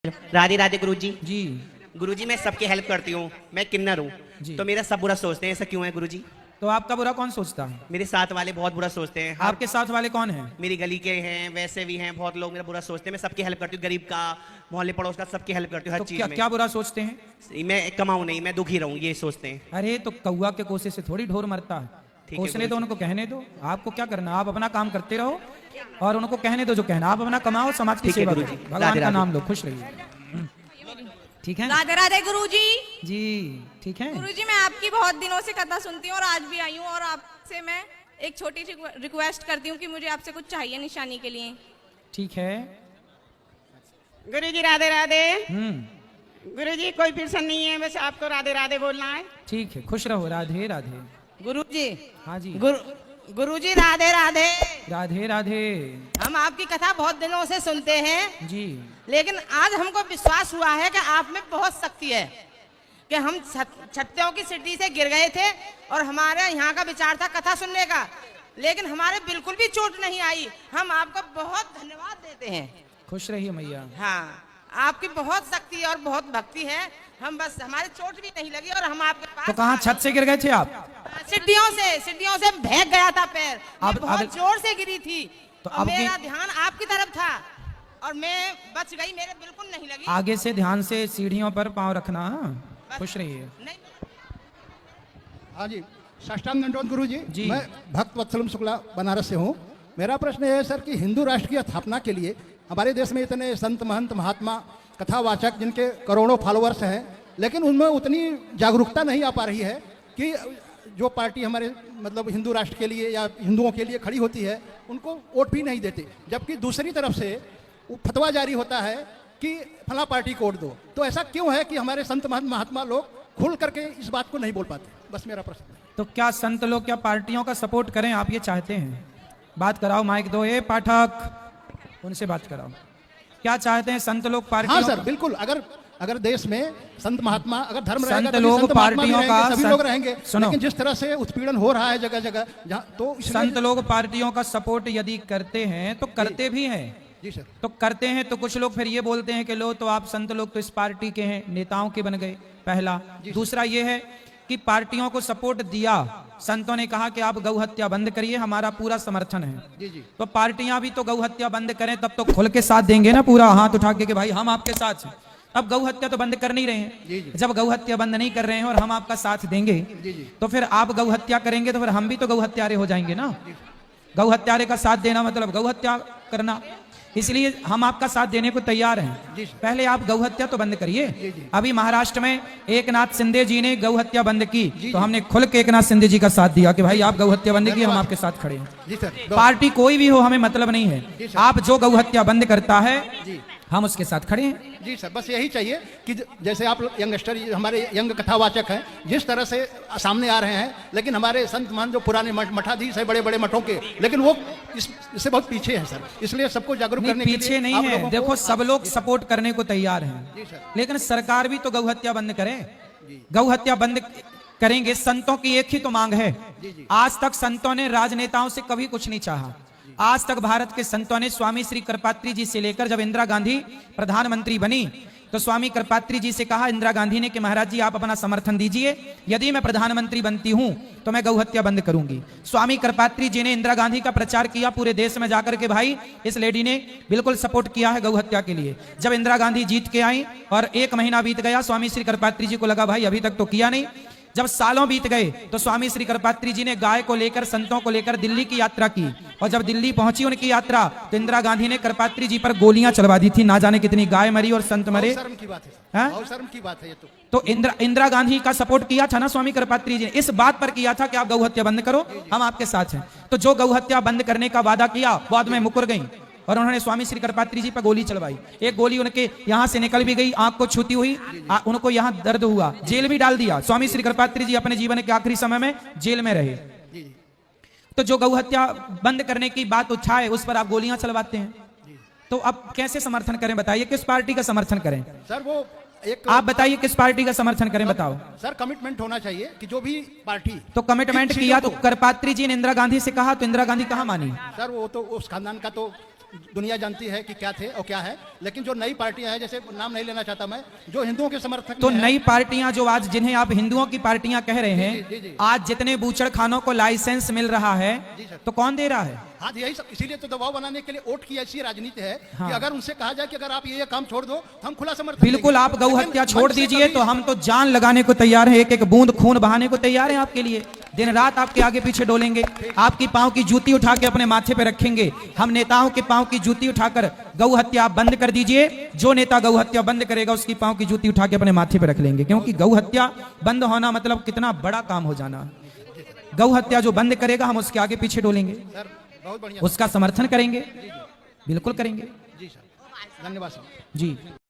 राधे राधे गुरुजी। जी गुरुजी मैं सबकी हेल्प करती हूँ, मैं किन्नर हूँ, जी। तो मेरा सब बुरा सोचते हैं, ऐसा क्यों है गुरुजी? तो आपका बुरा कौन सोचता है? मेरे साथ वाले बहुत बुरा सोचते हैं। आपके साथ वाले कौन हैं? मेरी गली के हैं, वैसे भी हैं, बहुत लोग मेरा बुरा सोचते हैं। मैं सबकी हेल्प करती हूँ, गरीब का, मोहल्ले पड़ोस का, सबकी हेल्प करती हूँ हर तो चीज क्या में। क्या बुरा सोचते हैं? मैं कमाऊँ नहीं, मैं दुखी रहूँ, ये सोचते हैं। अरे तो कौआ के कोसे से थोड़ी ढोर मरता है। ठीक है कोसने दो, गुरुजी। उनको कहने दो। आपको क्या करना, आप अपना काम करते रहो और उनको कहने दो जो कहना। आप अपना कमाओ, समाज की ठीक है सेवा गुरुजी। करो, भगवान राधे का राधे। नाम लो, खुश रहिए। ठीक है राधे राधे गुरुजी। जी। ठीक है गुरुजी मैं आपकी बहुत दिनों से कथा सुनती हूँ और आज भी आई हूँ, और आपसे मैं एक छोटी सी रिक्वेस्ट करती हूँ कि मुझे आपसे कुछ चाहिए निशानी के लिए। ठीक है। गुरुजी राधे राधे। हम्म। कोई फिरसन नहीं है, बस आपको राधे राधे बोलना है। ठीक है, खुश रहो। राधे राधे। गुरुजी। हाँ जी। गुरुजी राधे राधे। राधे राधे। हम आपकी कथा बहुत दिनों से सुनते हैं, जी। लेकिन आज हमको विश्वास हुआ है कि आप में बहुत शक्ति है। कि हम छत्तियों की सीढ़ी से गिर गए थे और हमारे यहाँ का विचार था कथा सुनने का, लेकिन हमारे बिल्कुल भी चोट नहीं आई। हम आपको बहुत धन्यवाद देते हैं। खुश रहिए मैया। हाँ, आपकी बहुत शक्ति और बहुत भक्ति है। हम बस, हमारे चोट भी नहीं लगी और हम आपके पास। तो कहाँ छत से गिर गए थे आप? सीढ़ियों से भैग गया था पैर। अब मैं बहुत जोर से गिरी थी तो और अब मेरा ध्यान आपकी तरफ था और मैं बच गई, मेरे बिल्कुल नहीं लगी। आगे से ध्यान से सीढ़ियों पर पांव रखना। हाँ? खुश रहिए। नहीं, हाँ जी, साष्टांग दंडवत गुरु जी। जी। मैं भक्त वत्सलम शुक्ला बनारस से हूँ। मेरा प्रश्न है सर कि हिंदू राष्ट्र की स्थापना के लिए हमारे देश में इतने संत महंत महात्मा कथावाचक जिनके करोड़ों फॉलोअर्स हैं, लेकिन उनमें उतनी जागरूकता नहीं आ पा रही है कि जो पार्टी हमारे मतलब हिंदू राष्ट्र के लिए या हिंदुओं के लिए खड़ी होती है उनको वोट भी नहीं देते, जबकि दूसरी तरफ से वो फतवा जारी होता है कि फला पार्टी को वोट दो। तो ऐसा क्यों है कि हमारे संत महंत महात्मा लोग खुल करके इस बात को नहीं बोल पाते? बस मेरा प्रश्न है। तो क्या संत लोग क्या पार्टियों का सपोर्ट करें, आप ये चाहते हैं? बात कराओ, माइक दो। ये पाठक, उनसे बात कराओ। क्या चाहते हैं संत लोग पार्टियों? हाँ सर, बिल्कुल। अगर देश में संत महात्मा, अगर धर्म रहेगा संत तभी लोग संत महात्मा भी पार्टियों रहेंगे, का सभी लोग रहेंगे। सुनो। लेकिन जिस तरह से उत्पीड़न हो रहा है जगह जगह जहाँ, तो संत लोग पार्टियों का सपोर्ट यदि करते हैं तो करते भी हैं। जी सर। तो करते हैं तो कुछ लोग फिर ये बोलते हैं कि लो तो आप संत लोग तो इस पार्टी के हैं, नेताओं के बन गए, पहला। दूसरा ये है कि पार्टियों को सपोर्ट दिया, संतों ने कहा कि आप गौ हत्या बंद करिए, हमारा पूरा समर्थन है। जी जी। तो पार्टियां भी तो गौ हत्या बंद करें तब तो खुल के साथ देंगे ना, पूरा हाथ उठा के कि भाई हम आपके साथ हैं। अब गौ हत्या तो बंद कर नहीं रहे जी हैं। जी। जब गौ हत्या बंद नहीं कर रहे हैं और हम आपका साथ देंगे जी जी। तो फिर आप गौ हत्या करेंगे तो फिर हम भी तो गौ हत्यारे हो जाएंगे ना। गौ हत्यारे का साथ देना मतलब गौ हत्या करना, इसलिए हम आपका साथ देने को तैयार हैं। पहले आप गौ हत्या तो बंद करिए। अभी महाराष्ट्र में एकनाथ शिंदे जी ने गौ हत्या बंद की तो हमने खुल के एकनाथ शिंदे जी का साथ दिया कि भाई आप गौ हत्या बंद की, हम आपके साथ खड़े हैं। जी सर। पार्टी कोई भी हो हमें मतलब नहीं है, आप जो गौ हत्या बंद करता है जी हम उसके साथ खड़े हैं। जी सर, बस यही चाहिए कि जैसे आप यंगस्टर, हमारे यंग कथावाचक हैं, जिस तरह से सामने आ रहे हैं, लेकिन हमारे संत महान जो पुराने मठाधीश है, बड़े बड़े मठों के, लेकिन वो इससे बहुत पीछे हैं सर। इसलिए सबको जागरूक करने के लिए पीछे नहीं आप है। लोगों को- देखो सब लोग सपोर्ट करने को तैयार हैं, जी सर। लेकिन सरकार भी तो गौ हत्या बंद करे। गौ हत्या बंद करेंगे, संतों की एक ही तो मांग है। आज तक संतों ने राजनेताओं से कभी कुछ नहीं चाहा। आज तक भारत के संतों ने स्वामी श्री कृपात्री जी से लेकर जब इंदिरा गांधी प्रधानमंत्री बनी तो स्वामी कृपात्री जी से कहा इंदिरा गांधी ने कि महाराज जी आप अपना समर्थन दीजिए, यदि मैं प्रधानमंत्री बनती हूं तो मैं गौ हत्या बंद करूंगी। स्वामी कृपात्री जी ने इंदिरा गांधी का प्रचार किया पूरे देश में जाकर के, भाई इस लेडी ने बिल्कुल सपोर्ट किया है गौ हत्या के लिए। जब इंदिरा गांधी जीत के आई और 1 महीना बीत गया, स्वामी श्री कृपात्री जी को लगा भाई अभी तक तो किया नहीं। जब सालों बीत गए तो स्वामी श्री कृपात्री जी ने गाय को लेकर, संतों को लेकर दिल्ली की यात्रा की, और जब दिल्ली पहुंची उनकी यात्रा तो इंदिरा गांधी ने कृपात्री जी पर गोलियां चलवा दी थी। ना जाने कितनी गाय मरी और संत मरे। बहुत शर्म की बात है हाँ? सर, बहुत शर्म की बात है ये तो इंदिरा गांधी का सपोर्ट किया था ना स्वामी कृपात्री जी ने, इस बात पर किया था कि आप गौ हत्या बंद करो, हम आपके साथ हैं। तो जो गौ हत्या बंद करने का वादा किया बाद में मुकर गई और उन्होंने स्वामी श्री कृपात्री जी पर गोली चलवाई। एक गोली उनके यहां से निकल भी गई, आंख को छूती हुई, उनको यहां दर्द हुआ, जेल भी डाल दिया। स्वामी श्री कृपात्री जी अपने जीवन के आखिरी समय में जेल में रहे। तो जो गौ हत्या बंद करने की बात उठाए उस पर आप गोलियां चलवाते हैं, तो अब कैसे समर्थन करें बताइए? किस पार्टी का समर्थन करें सर। वो एक आप बताइए, किस पार्टी का समर्थन करें बताओ? सर, कमिटमेंट होना चाहिए कि जो भी पार्टी तो कमिटमेंट किया तो कृपात्री जी ने इंदिरा गांधी से कहा तो इंदिरा गांधी कहाँ मानी? सर वो तो उस खानदान का तो दुनिया जानती है कि क्या थे और क्या है। लेकिन जो नई पार्टियां हैं, जैसे नाम नहीं लेना चाहता मैं, जो हिंदुओं के समर्थक तो में हैं, नई पार्टियां जो आज जिन्हें आप हिंदुओं की पार्टियां कह रहे जी, जी। हैं, आज जितने बूचड़ खानों को लाइसेंस मिल रहा है जी सर। तो कौन दे रहा है? हाँ यही सब, इसीलिए तो दबाव बनाने के लिए वोट की ऐसी राजनीति है हाँ। कि अगर उनसे कहा जाए कि अगर आप ये काम छोड़ दो तो हम खुला समर्थन बिल्कुल, देंगे। आप गौ लेकिन हत्या छोड़ मन से दीजिए कभी- तो हम तो जान लगाने को तैयार हैं, एक एक बूंद खून बहाने को तैयार हैं आपके लिए। दिन रात आपके आगे पीछे डोलेंगे, आपकी पांव की जूती उठा के अपने माथे पे रखेंगे। हम नेताओं के पांव की जूती उठाकर गौ हत्या आप बंद कर दीजिए। जो नेता गौ हत्या बंद करेगा उसकी पांव की जूती उठा के अपने माथे पे रख लेंगे, क्योंकि गौ हत्या बंद होना मतलब कितना बड़ा काम हो जाना। गौ हत्या जो बंद करेगा हम उसके आगे पीछे डोलेंगे, सर बहुत बढ़िया। उसका समर्थन करेंगे, बिल्कुल करेंगे जी सर, धन्यवाद सर। जी।